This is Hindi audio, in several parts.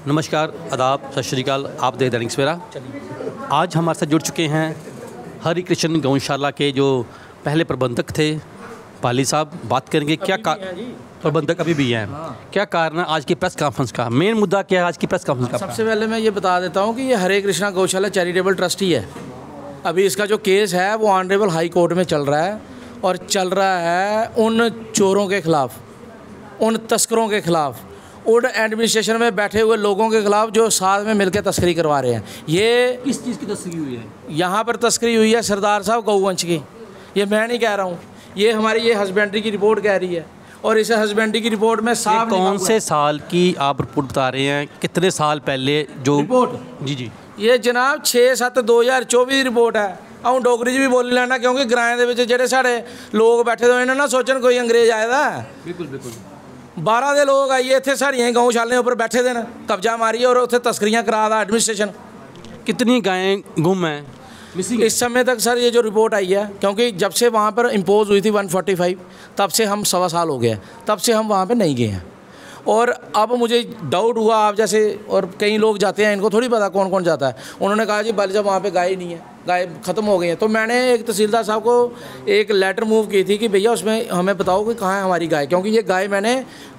नमस्कार, आदाब, सत श्री अकाल। आप देख दैनिक सवेरा। आज हमारे साथ जुड़ चुके हैं हरि कृष्ण गौशाला के जो पहले प्रबंधक थे, पाली साहब। बात करेंगे क्या प्रबंधक अभी भी हैं, क्या कारण है आज की प्रेस कॉन्फ्रेंस का, मेन मुद्दा क्या है आज की प्रेस कॉन्फ्रेंस का? सबसे पहले मैं ये बता देता हूँ कि ये हरे कृष्णा गौशाला चैरिटेबल ट्रस्ट ही है। अभी इसका जो केस है वो ऑनरेबल हाई कोर्ट में चल रहा है और चल रहा है उन चोरों के ख़िलाफ़, उन तस्करों के ख़िलाफ़, उन एडमिनिस्ट्रेशन में बैठे हुए लोगों के ख़िलाफ़ जो साथ में मिलकर तस्करी करवा रहे हैं। ये किस चीज़ की तस्करी हुई है? यहाँ पर तस्करी हुई है सरदार साहब गौवंश की। ये मैं नहीं कह रहा हूँ, ये हमारी ये हस्बेंड्री की रिपोर्ट कह रही है और इस हस्बेंड्री की रिपोर्ट में साफ कौन से साल की आप रिपोर्ट बता रहे हैं? कितने साल पहले जो रिपोर्ट? जी, ये जनाब 6/7/2024 ਦੀ रिपोर्ट है। आऊँ डोगरी भी बोली लैना क्योंकि ग्राएं दे विच जेहड़े साढ़े लोग बैठे दे इन्हें ना सोचन कोई अंग्रेज आए दा। बिल्कुल बिल्कुल। 12 ਦੇ लोग आइए इत्थे साड़ियां गौशाले उपर बैठे दे न, कब्जा मारिए और उत्थे तस्करियां करा दा एडमिनिस्ट्रेशन। कितनी गायें गुम हैं, मिसिंग? इस समय तक सर ये जो रिपोर्ट आई है, क्योंकि जब से वहाँ पर इम्पोज हुई थी 145, तब से हम 1.25 साल हो गया, तब से हम वहाँ पर नहीं गए हैं। और अब मुझे डाउट हुआ, आप जैसे और कई लोग जाते हैं, इनको थोड़ी पता कौन कौन जाता है। उन्होंने कहा जी बाली साहब वहाँ पे गाय नहीं है, गाय ख़त्म हो गई है। तो मैंने एक तहसीलदार साहब को एक लेटर मूव की थी कि भैया उसमें हमें बताओ कि कहाँ है हमारी गाय, क्योंकि ये गाय मैंने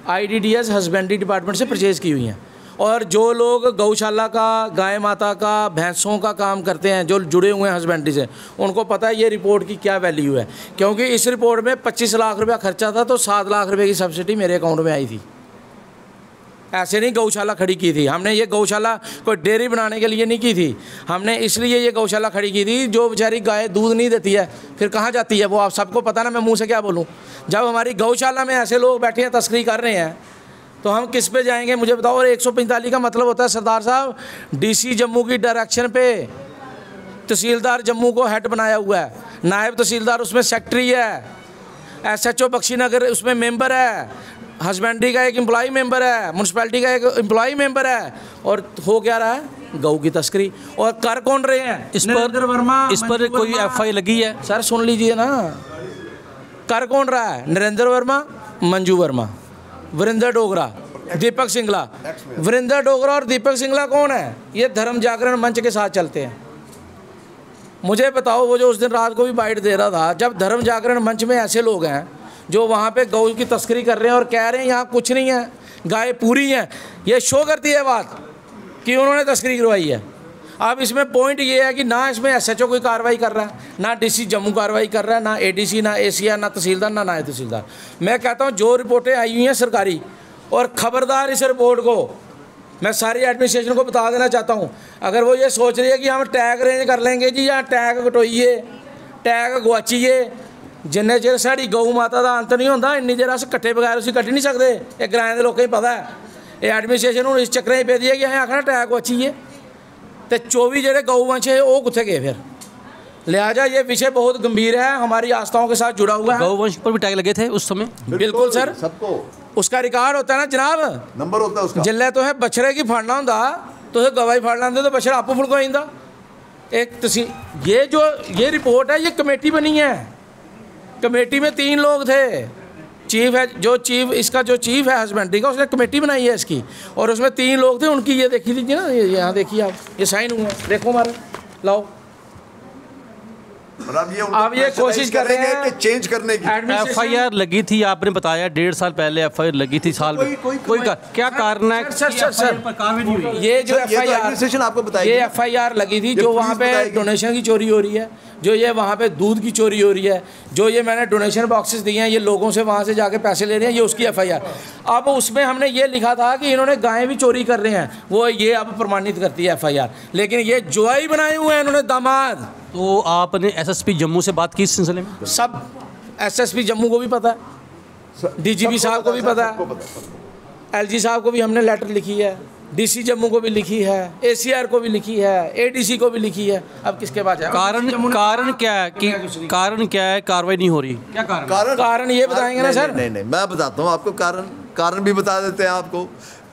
IDDS हस्बेंड्री डिपार्टमेंट से परचेज़ की हुई हैं। और जो लोग गौशाला का, गाय माता का, भैंसों का काम करते हैं, जो जुड़े हुए हैं हस्बेंड्री से, उनको पता है ये रिपोर्ट की क्या वैल्यू है। क्योंकि इस रिपोर्ट में 25 लाख रुपया खर्चा था तो 7 लाख रुपये की सब्सिडी मेरे अकाउंट में आई थी। ऐसे नहीं गौशाला खड़ी की थी हमने। ये गौशाला कोई डेयरी बनाने के लिए नहीं की थी हमने, इसलिए ये गौशाला खड़ी की थी। जो बेचारी गाय दूध नहीं देती है फिर कहाँ जाती है वो आप सबको पता ना, मैं मुंह से क्या बोलूँ। जब हमारी गौशाला में ऐसे लोग बैठे हैं तस्करी कर रहे हैं तो हम किस पे जाएंगे मुझे बताओ। और 145 का मतलब होता है सरदार साहब DC जम्मू की डायरेक्शन पे तहसीलदार जम्मू को हेड बनाया हुआ है, नायब तहसीलदार उसमें सेक्रेटरी है, SHO बख्शीनगर उसमें मेंबर है, हस्बेंड्री का एक एम्प्लॉई मेंबर है, म्यूनसिपैलिटी का एक एम्प्लॉई मेंबर है। और हो क्या रहा है? गऊ की तस्करी। और कर कौन रहे हैं? इस पर कोई FI लगी है? सर सुन लीजिए ना, कर कौन रहा है? नरेंद्र वर्मा, मंजू वर्मा, वीरेंद्र डोगरा, दीपक सिंगला। वीरेंद्र डोगरा और दीपक सिंगला कौन है? ये धर्म जागरण मंच के साथ चलते हैं। मुझे बताओ, वो जो उस दिन रात को भी बाइट दे रहा था, जब धर्म जागरण मंच में ऐसे लोग हैं जो वहाँ पे गौ की तस्करी कर रहे हैं और कह रहे हैं यहाँ कुछ नहीं है, गाय पूरी हैं, ये शो करती है बात कि उन्होंने तस्करी करवाई है। अब इसमें पॉइंट ये है कि ना इसमें SHO कोई कार्रवाई कर रहा है, ना DC जम्मू कार्रवाई कर रहा है, ना ADC, ना ACR, ना तहसीलदार, ना नायब तहसीलदार। मैं कहता हूँ जो रिपोर्टें आई हुई हैं सरकारी, और ख़बरदार इस रिपोर्ट को मैं सारी एडमिनिस्ट्रेशन को बता देना चाहता हूँ। अगर वो ये सोच रही है कि हम टैग रेंज कर लेंगे जी, या टैग कटोइए, टैग गुआचीए, जिन्ने चिर साड़ी गौ माता का अंत नहीं होता इन्नी देर अस कट्टे बगैर उसी कट्टी नहीं सकते। ये ग्राएं के लोगों को पता है। ये एडमिनिस्ट्रेशन हूँ इस चक्कर पे दी है कि असें आखना टैग गुआचीए, तो 24 जोड़े गौवंश है वो कुत्थे गए फिर। लिहाजा ये विषय बहुत गंभीर है, हमारी आस्थाओं के साथ जुड़ा हुआ है। गौवंश पर भी टैग लगे थे उस समय? बिल्कुल सर, सबको उसका रिकॉर्ड होता है ना जनाब, नंबर होता है उसका। जिले तो है बछड़े की फाड़ना होंदा तो गवाही फाड़ लेंदे तो बछड़ा आपू फुलको आइंदा। एक ये रिपोर्ट है, ये कमेटी बनी है। कमेटी में 3 लोग थे, चीफ है, जो चीफ इसका जो चीफ है हस्बेंड्री का, उसने कमेटी बनाई है इसकी, और उसमें 3 लोग थे। उनकी ये देखी लीजिए ना, ये यहाँ देखिए आप, ये साइन हुए हैं, देखो हमारे, लाओ। अब ये कोशिश कर रहे हैं कि चेंज करने की। FIR लगी थी, आपने बताया 1.5 साल पहले FIR लगी थी, साल में कोई क्या कारण है? सर ये जो FIR आपको बताया, ये FIR लगी थी जो वहाँ पे डोनेशन की चोरी हो रही है, जो ये वहाँ पे दूध की चोरी हो रही है, जो ये मैंने डोनेशन बॉक्सेस दिए हैं, ये लोगों से वहाँ से जाके पैसे ले रहे हैं, ये उसकी FIR। अब उसमें हमने ये लिखा था कि इन्होंने गायें भी चोरी कर रहे हैं, वो ये अब प्रमाणित करती है FIR। लेकिन ये जुआई बनाए हुए हैं इन्होंने, दामाद। तो आपने SSP जम्मू से बात की इस सिलसिले में? सब SSP जम्मू को भी पता है, DGP साहब को भी पता है, LG साहब को भी हमने लेटर लिखी है, DC जम्मू को भी लिखी है, ACR को भी लिखी है, ADC को भी लिखी है। अब किसके पास है? कारण क्या है कि कारण क्या है कार्रवाई नहीं हो रही? क्या कारण ये बताएंगे ना सर? नहीं, मैं बताता हूँ आपको। कारण भी बता देते हैं आपको।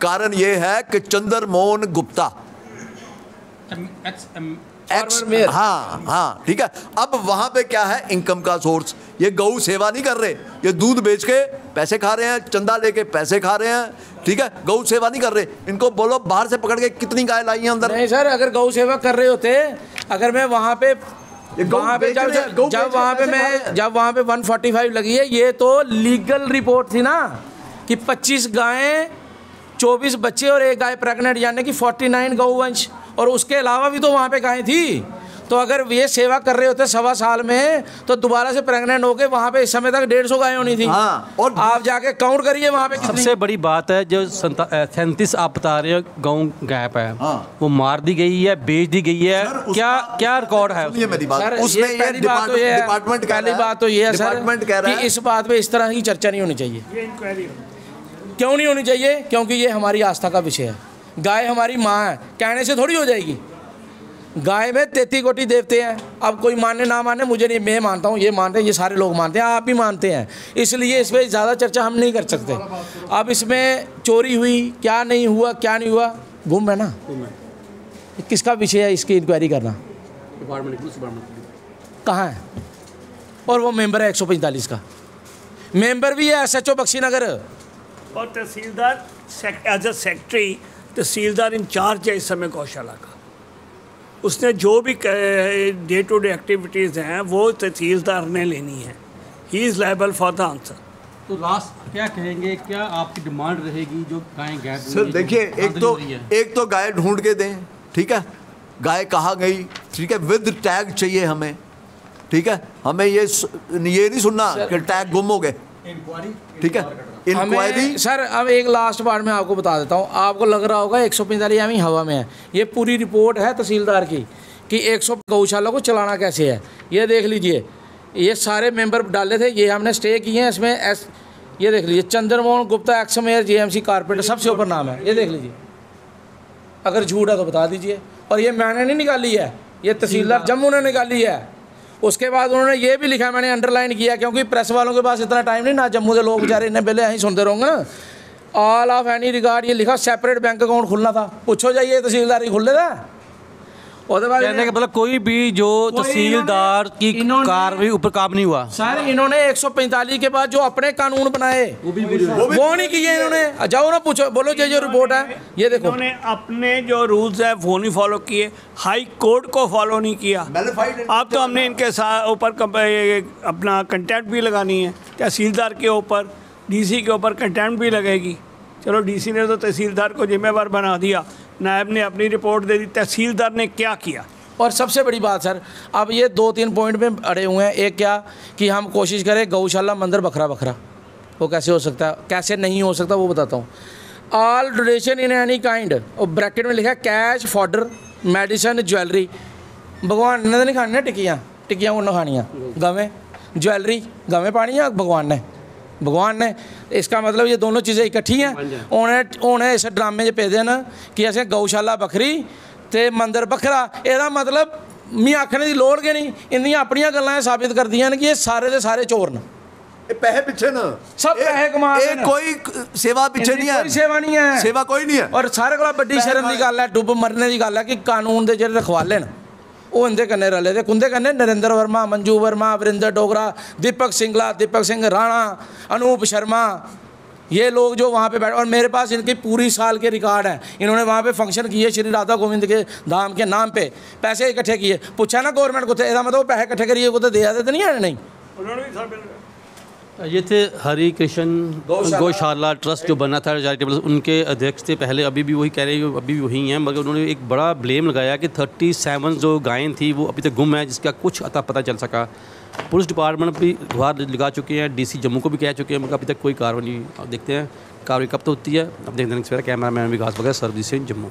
कारण ये है कि चंद्र मोहन गुप्ता एक्स, हाँ हाँ ठीक है। अब वहाँ पे क्या है, इनकम का सोर्स, ये गौ सेवा नहीं कर रहे, ये दूध बेच के पैसे खा रहे हैं, चंदा लेके पैसे खा रहे हैं, ठीक है, गौ सेवा नहीं कर रहे। इनको बोलो बाहर से पकड़ के कितनी गाय लाई हैं अंदर। नहीं सर, अगर गौ सेवा कर रहे होते, अगर मैं वहाँ पे जब वहाँ पे 145 लगी है, ये तो लीगल रिपोर्ट थी ना कि 25 गायें, 24 बच्चे और एक गाय प्रेग्नेंट, यानी कि 49 गौवंश, और उसके अलावा भी तो वहाँ पे गायें थी। तो अगर ये सेवा कर रहे होते 1.25 साल में, तो दोबारा से प्रेग्नेंट होके वहाँ पे इस समय तक 150 गायें होनी थी। हाँ, और आप जाके काउंट करिए वहाँ पे कितनी। सबसे बड़ी बात है जो 37 आप बता रहे हो गौ गैप है, हाँ। वो मार दी गई है, बेच दी गई है, क्या क्या रिकॉर्ड है? ये मेरी बात, सर, उसमें ये पहली बात तो ये है, पहली बात तो ये है सर कि इस बात पे इस तरह की चर्चा नहीं होनी चाहिए। क्यों नहीं होनी चाहिए? क्योंकि ये हमारी आस्था का विषय है। गाय हमारी माँ है, कहने से थोड़ी हो जाएगी। गाय में 33 कोटि देवते हैं। अब कोई माने ना माने, मुझे नहीं, मैं मानता हूँ, ये मानते हैं, ये सारे लोग मानते हैं, आप भी मानते हैं, इसलिए इस पर ज़्यादा चर्चा हम नहीं कर सकते। अब इसमें चोरी हुई, क्या नहीं हुआ, क्या नहीं हुआ, गुम है ना, किसका विषय है इसकी इंक्वायरी करना? कहाँ है? और वो मेंबर है 145 का, मेंबर भी है SHO बख्शीनगर, और tehsildar as a secretary, tehsildar incharge है इस समय गौशाला का। उसने जो भी डे टू डे एक्टिविटीज़ हैं वो तहसीलदार ने लेनी है। He is liable for the answer. तो लास्ट क्या कहेंगे, क्या आपकी डिमांड रहेगी जो गाय गैप? सर देखिए, एक तो गाय ढूंढ के दें, ठीक है, गाय कहाँ गई, ठीक है, विद टैग चाहिए हमें, ठीक है, हमें ये नहीं सुनना कि टैग गुम हो गए, ठीक है, इंक्वायरी। सर अब एक लास्ट बार मैं आपको बता देता हूँ, आपको लग रहा होगा 145 यानी हवा में है, ये पूरी रिपोर्ट है तहसीलदार की कि 100 गौशाला को चलाना कैसे है। ये देख लीजिए, ये सारे मेंबर डाले थे, ये हमने स्टे किए हैं इसमें। ये देख लीजिए, Chandramohan Gupta x mayor JMC corporator, सबसे ऊपर नाम है, ये देख लीजिए, अगर झूठ है तो बता दीजिए। और ये मैंने नहीं निकाली है, ये तहसीलदार जम्मू ने निकाली है। उसके बाद उन्होंने ये भी लिखा, मैंने अंडरलाइन किया, क्योंकि प्रेस वालों के पास इतना टाइम नहीं ना, जम्मू के लोग बेचारे इन्हें पहले यहीं सुनते रहोगे ना। ऑल ऑफ एनी रिगार्ड, ये लिखा सेपरेट बैंक अकाउंट खुलना था, पूछो जाइए तहसीलदार ही खुल लेता। और कहने का मतलब कोई भी जो तहसीलदार की कार्रवाई ऊपर काम नहीं हुआ। सर इन्होंने 145 के बाद जो अपने कानून बनाए वो नहीं किए इन्होंने। जाओ ना पूछो, बोलो जो रिपोर्ट है, ये देखो, इन्होंने अपने जो रूल्स है वो नहीं फॉलो किए, हाई कोर्ट को फॉलो नहीं किया। अब तो हमने इनके साथ ऊपर अपना कंटेम्प्ट भी लगानी है, तहसीलदार के ऊपर, DC के ऊपर कंटेम्प्ट भी लगेगी। चलो DC ने तो तहसीलदार को जिम्मेवार बना दिया, नायब ने अपनी रिपोर्ट दे दी, तहसीलदार ने क्या किया? और सबसे बड़ी बात सर, अब ये 2-3 पॉइंट में अड़े हुए हैं। एक क्या कि हम कोशिश करें गौशाला मंदिर बखरा बखरा, वो कैसे हो सकता है, कैसे नहीं हो सकता वो बताता हूँ। All donation in any kind, और ब्रैकेट में लिखा है कैश, फॉडर, मेडिसिन, ज्वेलरी। भगवान ने तो नहीं खानी ना टिक्कियाँ उन्होंने खानियाँ, गवें ज्वेलरी, गवें पानी या भगवान ने। इसका मतलब ये दोनों चीज़ें इकट्ठी हैं। उन्हें इस ड्रामे 'ਚ भेजे ना कि असें गौशाला बखरी ते मंदिर बखरा। ਇਹਦਾ मतलब मैं आखने की लोड़ गै नहीं, इंदियां अपनियां गल्लां साबित कर दियां कि ये सारे दे सारे चोर न। पैसे पीछे ना, सब पैसे कमा रहे हैं, कोई सेवा पीछे नहीं है, कोई सेवा नहीं है, सेवा कोई नहीं है। और सारे कोला बड़ी शर्म की गल है, डुब मरने की गल है कि कानून के जेह्ड़े रखवाले न वो इंदे कन्नै रले दे। कुंदे कन्नै? नरेंद्र वर्मा, मंजू वर्मा, वरिंदर डोगरा, दीपक सिंगला, दीपक सिंह राणा, अनूप शर्मा, ये लोग जो वहाँ पे बैठे। और मेरे पास इनकी पूरी साल के रिकॉर्ड हैं। इन्होंने वहाँ पे फंक्शन किए श्री राधा गोविंद के धाम के नाम पे, पैसे इकट्ठे किए। पूछा ना गवर्नमेंट को, ਇਹਦਾ मतलब पैसे इकट्ठे करिए को तो दे आते नहीं है? नहीं, उन्होंने भी सब ये थे हरि कृष्ण गौशाला ट्रस्ट जो बना था चैरिटेबल, उनके अध्यक्ष थे पहले, अभी भी वही कह रहे हैं, अभी भी वही हैं। मगर उन्होंने एक बड़ा ब्लेम लगाया कि 37 जो गायें थी वो अभी तक गुम है, जिसका कुछ अता पता चल सका। पुलिस डिपार्टमेंट भी गुहार लगा चुके हैं, DC जम्मू को भी कह चुके हैं, मगर अभी तक कोई कार्रवाई नहीं। अब देखते हैं कार्रवाई कब तो होती है। अब देखते हैं। कैमरा मैन विकास वगैरह, सर्विस जम्मू।